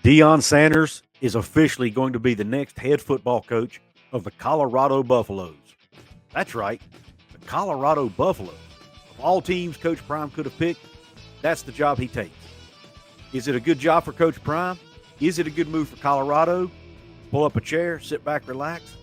Deion Sanders is officially going to be the next head football coach of the Colorado Buffaloes. That's right, the Colorado Buffaloes. Of all teams Coach Prime could have picked, that's the job he takes. Is it a good job for Coach Prime? Is it a good move for Colorado? Pull up a chair, sit back, relax,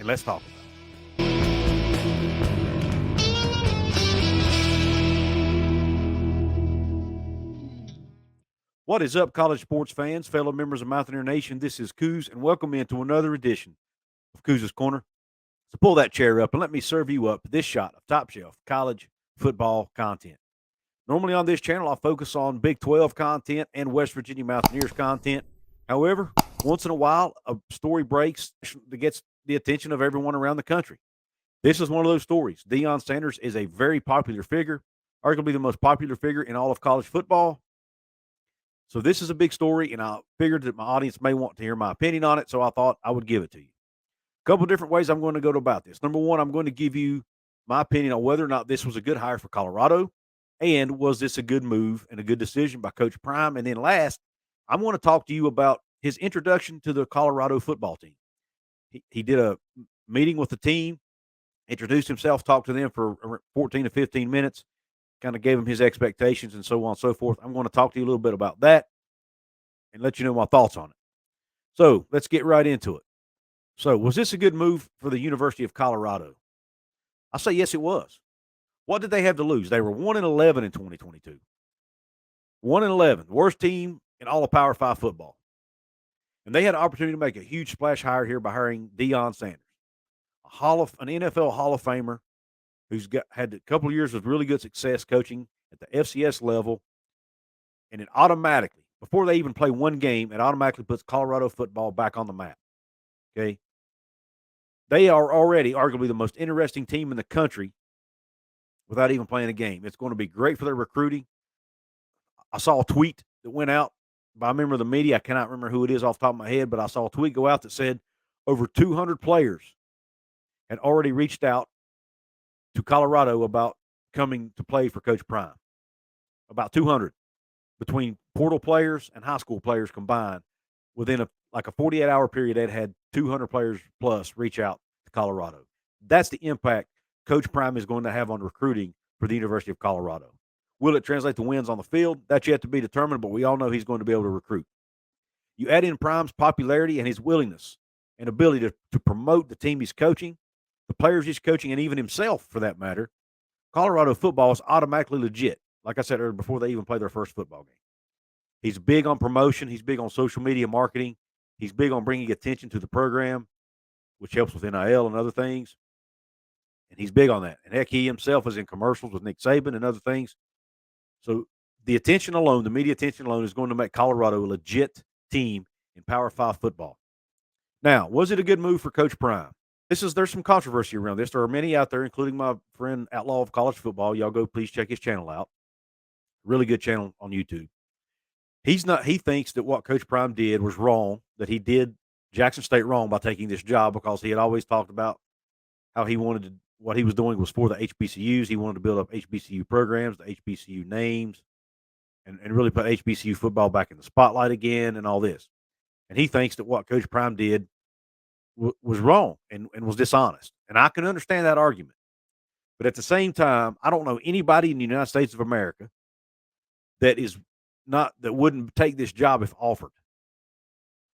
and let's talk about it. What is up, college sports fans, fellow members of Mountaineer Nation? This is Coos, and welcome into another edition of Coos' Corner. So pull that chair up and let me serve you up this shot of top shelf college football content. Normally on this channel, I focus on Big 12 content and West Virginia Mountaineers content. However, once in a while, a story breaks that gets the attention of everyone around the country. This is one of those stories. Deion Sanders is a very popular figure, arguably the most popular figure in all of college football. So this is a big story, and I figured that my audience may want to hear my opinion on it, so I thought I would give it to you. A couple of different ways I'm going to go about this. Number one, I'm going to give you my opinion on whether or not this was a good hire for Colorado, and was this a good move and a good decision by Coach Prime. And then last, I'm going to talk to you about his introduction to the Colorado football team. He did a meeting with the team, introduced himself, talked to them for 14 to 15 minutes, kind of gave him his expectations and so on and so forth. I'm going to talk to you a little bit about that and let you know my thoughts on it. So let's get right into it. So, was this a good move for the University of Colorado? I say yes, it was. What did they have to lose? They were 1-11 in 2022. 1-11, worst team in all of Power 5 football. And they had an opportunity to make a huge splash hire here by hiring Deion Sanders, an NFL Hall of Famer who's had a couple of years of really good success coaching at the FCS level. And it automatically, before they even play one game, it automatically puts Colorado football back on the map. Okay. They are already arguably the most interesting team in the country without even playing a game. It's going to be great for their recruiting. I saw a tweet that went out by a member of the media. I cannot remember who it is off the top of my head, but I saw a tweet go out that said over 200 players had already reached out to Colorado about coming to play for Coach Prime. About 200 between portal players and high school players combined. Within a 48-hour period, they'd had 200 players plus reach out to Colorado. That's the impact Coach Prime is going to have on recruiting for the University of Colorado. Will it translate to wins on the field? That's yet to be determined, but we all know he's going to be able to recruit. You add in Prime's popularity and his willingness and ability to promote the team he's coaching, the players he's coaching, and even himself for that matter, Colorado football is automatically legit, like I said earlier, before they even play their first football game. He's big on promotion. He's big on social media marketing. He's big on bringing attention to the program, which helps with NIL and other things. And he's big on that. And heck, he himself is in commercials with Nick Saban and other things. So the attention alone, the media attention alone, is going to make Colorado a legit team in Power 5 football. Now, was it a good move for Coach Prime? There's some controversy around this. There are many out there, including my friend Outlaw of College Football. Y'all go please check his channel out. Really good channel on YouTube. He thinks that what Coach Prime did was wrong, that he did Jackson State wrong by taking this job, because he had always talked about how what he was doing was for the HBCUs. He wanted to build up HBCU programs, the HBCU names, and really put HBCU football back in the spotlight again and all this. And he thinks that what Coach Prime did was wrong and was dishonest. And I can understand that argument. But at the same time, I don't know anybody in the United States of America that wouldn't take this job if offered.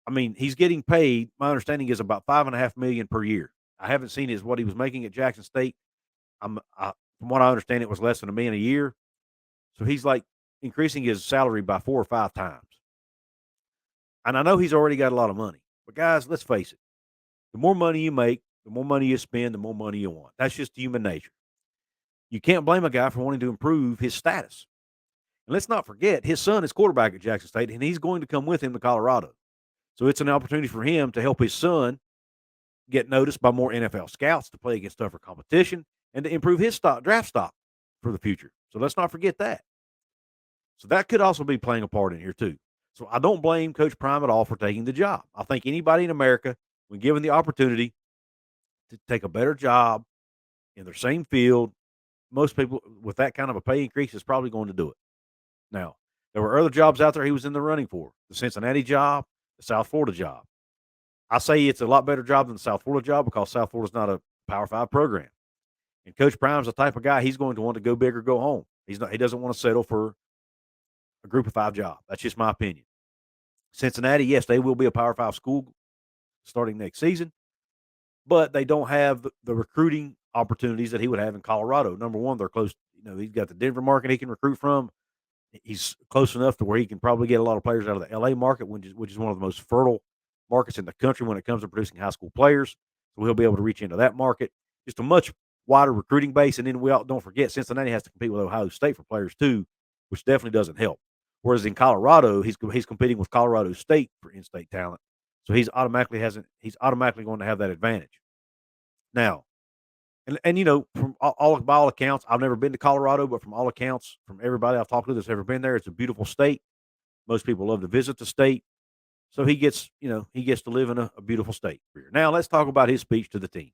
I mean, he's getting paid. My understanding is about $5.5 million per year. I haven't seen what he was making at Jackson State. From what I understand, it was less than $1 million a year. So he's like increasing his salary by 4 or 5 times. And I know he's already got a lot of money. But guys, let's face it. The more money you make, the more money you spend, the more money you want. That's just human nature. You can't blame a guy for wanting to improve his status. And let's not forget, his son is quarterback at Jackson State, and he's going to come with him to Colorado. So it's an opportunity for him to help his son get noticed by more NFL scouts, to play against tougher competition, and to improve his draft stock for the future. So let's not forget that. So that could also be playing a part in here too. So I don't blame Coach Prime at all for taking the job. I think anybody in America, when given the opportunity to take a better job in their same field, most people with that kind of a pay increase is probably going to do it. Now, There were other jobs out there he was in the running for. The Cincinnati job, the South Florida job. I say it's a lot better job than the South Florida job because South Florida's not a Power 5 program. And Coach Prime's the type of guy he's going to want to go big or go home. He doesn't want to settle for a group of 5 job. That's just my opinion. Cincinnati, yes, they will be a Power 5 school starting next season, but they don't have the recruiting opportunities that he would have in Colorado. Number one, they're close. He's got the Denver market he can recruit from. He's close enough to where he can probably get a lot of players out of the LA market, which is one of the most fertile markets in the country when it comes to producing high school players. So he'll be able to reach into that market. Just a much wider recruiting base. And then don't forget, Cincinnati has to compete with Ohio State for players too, which definitely doesn't help. Whereas in Colorado, he's competing with Colorado State for in-state talent. So he's automatically going to have that advantage. Now, and from by all accounts, I've never been to Colorado, but from all accounts, from everybody I've talked to that's ever been there, it's a beautiful state. Most people love to visit the state. So he gets to live in a beautiful state. Now let's talk about his speech to the team.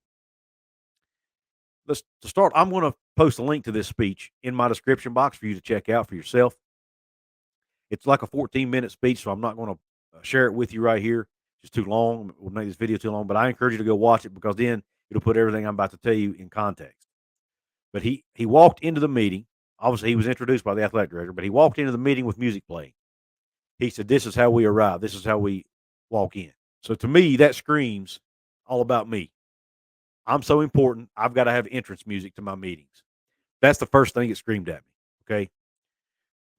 To start, I'm going to post a link to this speech in my description box for you to check out for yourself. It's like a 14-minute speech, so I'm not going to share it with you right here. It's too long. We'll make this video too long, but I encourage you to go watch it because then it'll put everything I'm about to tell you in context. But he walked into the meeting. Obviously, he was introduced by the athletic director, but he walked into the meeting with music playing. He said, "This is how we arrive. This is how we walk in." So to me, that screams all about me. I'm so important. I've got to have entrance music to my meetings. That's the first thing that screamed at me. Okay.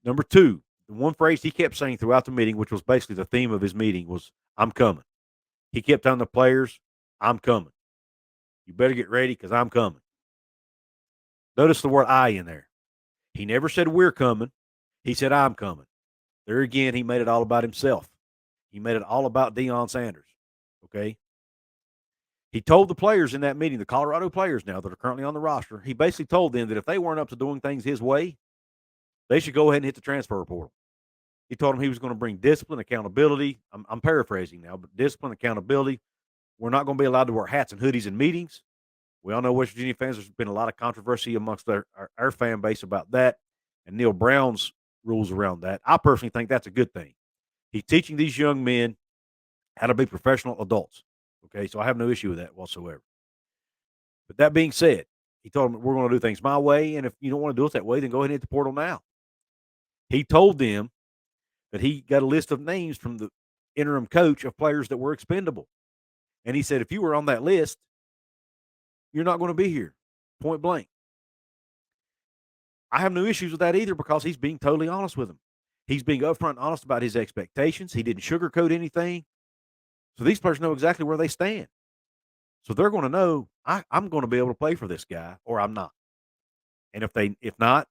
Number two, the one phrase he kept saying throughout the meeting, which was basically the theme of his meeting, was, "I'm coming." He kept telling the players, "I'm coming. You better get ready because I'm coming." Notice the word "I" in there. He never said "we're coming." He said "I'm coming." There again, he made it all about himself. He made it all about Deion Sanders. Okay. He told the players in that meeting, the Colorado players now that are currently on the roster, he basically told them that if they weren't up to doing things his way, they should go ahead and hit the transfer portal. He told them he was going to bring discipline, accountability. I'm paraphrasing now, but discipline, accountability. We're not going to be allowed to wear hats and hoodies in meetings. We all know West Virginia fans, there's been a lot of controversy amongst our fan base about that and Neil Brown's rules around that. I personally think that's a good thing. He's teaching these young men how to be professional adults. Okay, so I have no issue with that whatsoever. But that being said, he told them, "We're going to do things my way, and if you don't want to do it that way, then go ahead and hit the portal now." He told them that he got a list of names from the interim coach of players that were expendable. And he said, if you were on that list, you're not going to be here, point blank. I have no issues with that either because he's being totally honest with them. He's being upfront and honest about his expectations. He didn't sugarcoat anything. So these players know exactly where they stand. So they're going to know I'm going to be able to play for this guy or I'm not. And if not,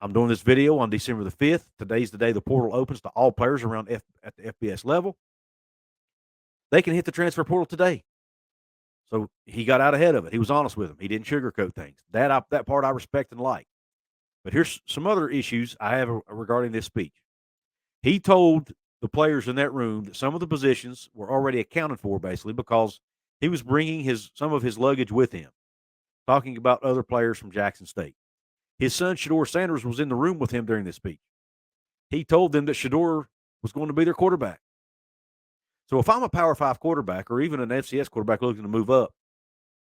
I'm doing this video on December the 5th. Today's the day the portal opens to all players around at the FBS level. They can hit the transfer portal today. So he got out ahead of it. He was honest with them. He didn't sugarcoat things. That part I respect and like. But here's some other issues I have regarding this speech. He told the players in that room that some of the positions were already accounted for, basically, because he was bringing some of his luggage with him, talking about other players from Jackson State. His son, Shedeur Sanders, was in the room with him during this speech. He told them that Shedeur was going to be their quarterback. So if I'm a Power 5 quarterback or even an FCS quarterback looking to move up,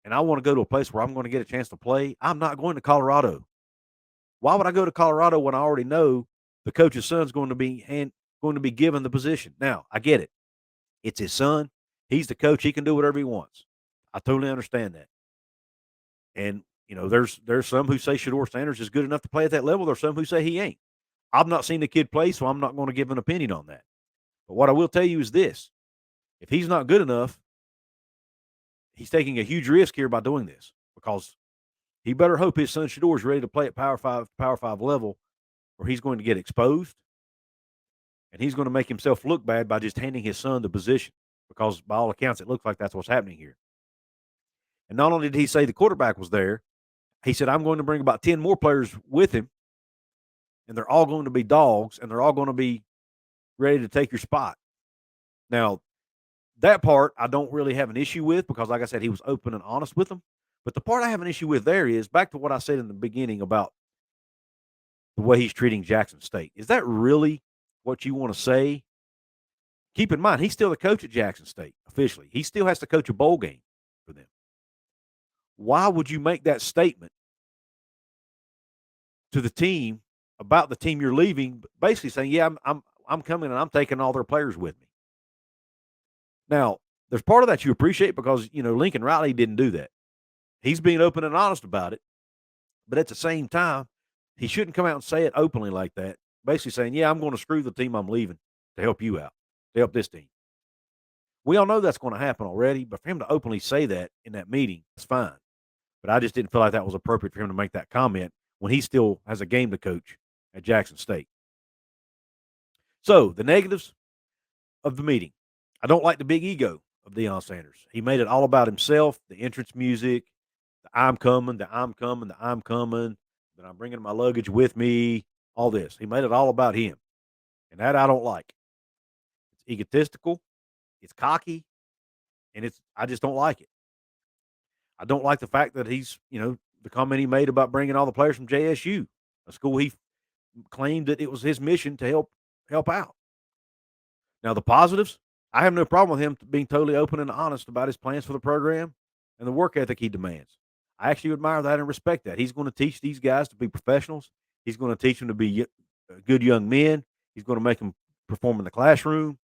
and I want to go to a place where I'm going to get a chance to play, I'm not going to Colorado. Why would I go to Colorado when I already know the coach's son's going to be given the position? Now, I get it. It's his son. He's the coach. He can do whatever he wants. I totally understand that. And, there's some who say Shedeur Sanders is good enough to play at that level. There's some who say he ain't. I've not seen the kid play, so I'm not going to give an opinion on that. But what I will tell you is this. If he's not good enough, he's taking a huge risk here by doing this because he better hope his son Shedeur is ready to play at Power 5 level or he's going to get exposed and he's going to make himself look bad by just handing his son the position because by all accounts, it looks like that's what's happening here. And not only did he say the quarterback was there, he said, I'm going to bring about 10 more players with him and they're all going to be dogs and they're all going to be ready to take your spot. Now, that part I don't really have an issue with because, like I said, he was open and honest with them. But the part I have an issue with there is back to what I said in the beginning about the way he's treating Jackson State. Is that really what you want to say? Keep in mind, he's still the coach at Jackson State officially. He still has to coach a bowl game for them. Why would you make that statement to the team about the team you're leaving, basically saying, "Yeah, I'm coming and I'm taking all their players with me"? Now, there's part of that you appreciate because Lincoln Riley didn't do that. He's being open and honest about it, but at the same time, he shouldn't come out and say it openly like that. Basically saying, "Yeah, I'm going to screw the team I'm leaving to help you out, to help this team." We all know that's going to happen already, but for him to openly say that in that meeting, it's fine. But I just didn't feel like that was appropriate for him to make that comment when he still has a game to coach at Jackson State. So, the negatives of the meeting. I don't like the big ego of Deion Sanders. He made it all about himself, the entrance music, the I'm coming, that I'm bringing my luggage with me, all this. He made it all about him. And that I don't like. It's egotistical, it's cocky, and I just don't like it. I don't like the fact that he's, the comment he made about bringing all the players from JSU, a school he claimed that it was his mission to help out. Now, the positives, I have no problem with him being totally open and honest about his plans for the program and the work ethic he demands. I actually admire that and respect that. He's going to teach these guys to be professionals. He's going to teach them to be good young men. He's going to make them perform in the classroom,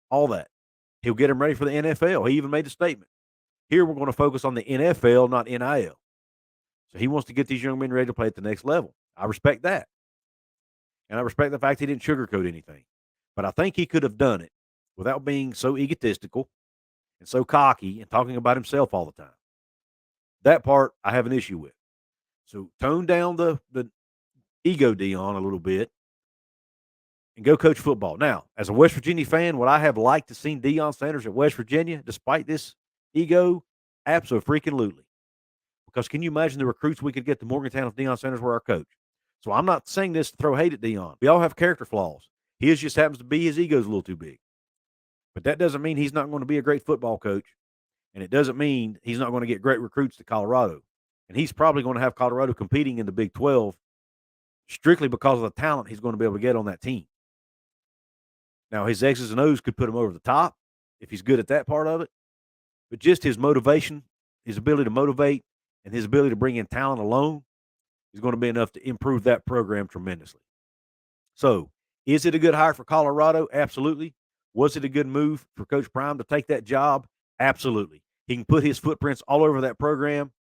all that. He'll get them ready for the NFL. He even made a statement. Here we're going to focus on the NFL, not NIL. So he wants to get these young men ready to play at the next level. I respect that. And I respect the fact he didn't sugarcoat anything. But I think he could have done it without being so egotistical and so cocky and talking about himself all the time. That part I have an issue with. So tone down the ego Deion a little bit and go coach football. Now, as a West Virginia fan, would I have liked to seen Deion Sanders at West Virginia despite this ego? Absolutely. Because can you imagine the recruits we could get to Morgantown if Deion Sanders were our coach? So I'm not saying this to throw hate at Deion. We all have character flaws. His just happens to be his ego's a little too big. But that doesn't mean he's not going to be a great football coach. And it doesn't mean he's not going to get great recruits to Colorado. And he's probably going to have Colorado competing in the Big 12 strictly because of the talent he's going to be able to get on that team. Now, his X's and O's could put him over the top if he's good at that part of it. But just his motivation, his ability to motivate, and his ability to bring in talent alone is going to be enough to improve that program tremendously. So, is it a good hire for Colorado? Absolutely. Was it a good move for Coach Prime to take that job? Absolutely. He can put his footprints all over that program,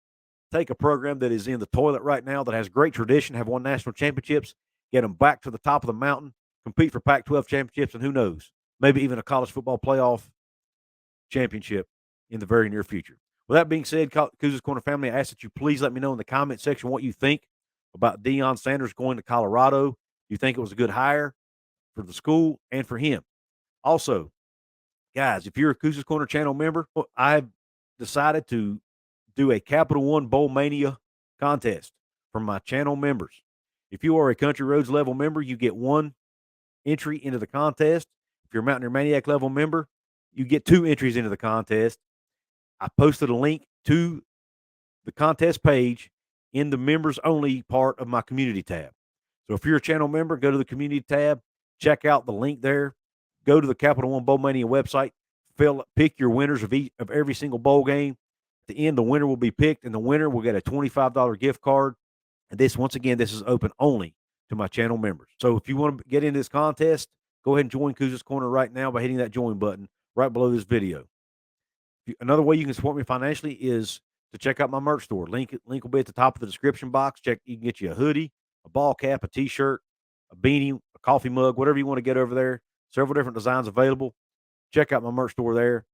take a program that is in the toilet right now, that has great tradition, have won national championships, get them back to the top of the mountain, compete for Pac-12 championships, and who knows, maybe even a college football playoff championship in the very near future. With that being said, Cougars Corner family, I ask that you please let me know in the comment section what you think about Deion Sanders going to Colorado. Do you think it was a good hire for the school and for him? Also, guys, if you're a Cougars Corner channel member, I've decided to do a Capital One Bowl Mania contest for my channel members. If you are a Country Roads level member, you get one entry into the contest. If you're a Mountaineer Maniac level member, you get 2 entries into the contest. I posted a link to the contest page in the members only part of my community tab. So if you're a channel member, go to the community tab, check out the link there, go to the Capital One Bowl Mania website, pick your winners of every single bowl game. At the end, the winner will be picked, and the winner will get a $25 gift card. And this, once again, this is open only to my channel members. So if you want to get into this contest, go ahead and join Cougars Corner right now by hitting that join button right below this video. Another way you can support me financially is to check out my merch store. Link will be at the top of the description box. You can get you a hoodie, a ball cap, a T-shirt, a beanie, a coffee mug, whatever you want to get over there. Several different designs available. Check out my merch store there.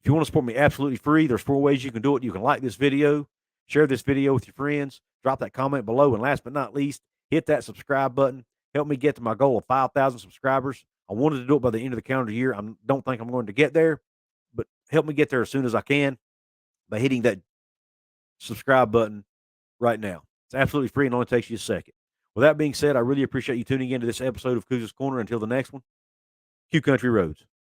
If you want to support me absolutely free, there's 4 ways you can do it. You can like this video, share this video with your friends, drop that comment below, and last but not least, hit that subscribe button. Help me get to my goal of 5,000 subscribers. I wanted to do it by the end of the calendar year. I don't think I'm going to get there, but help me get there as soon as I can by hitting that subscribe button right now. It's absolutely free and only takes you a second. With that being said, I really appreciate you tuning into this episode of Cougars Corner. Until the next one, Q Country Roads.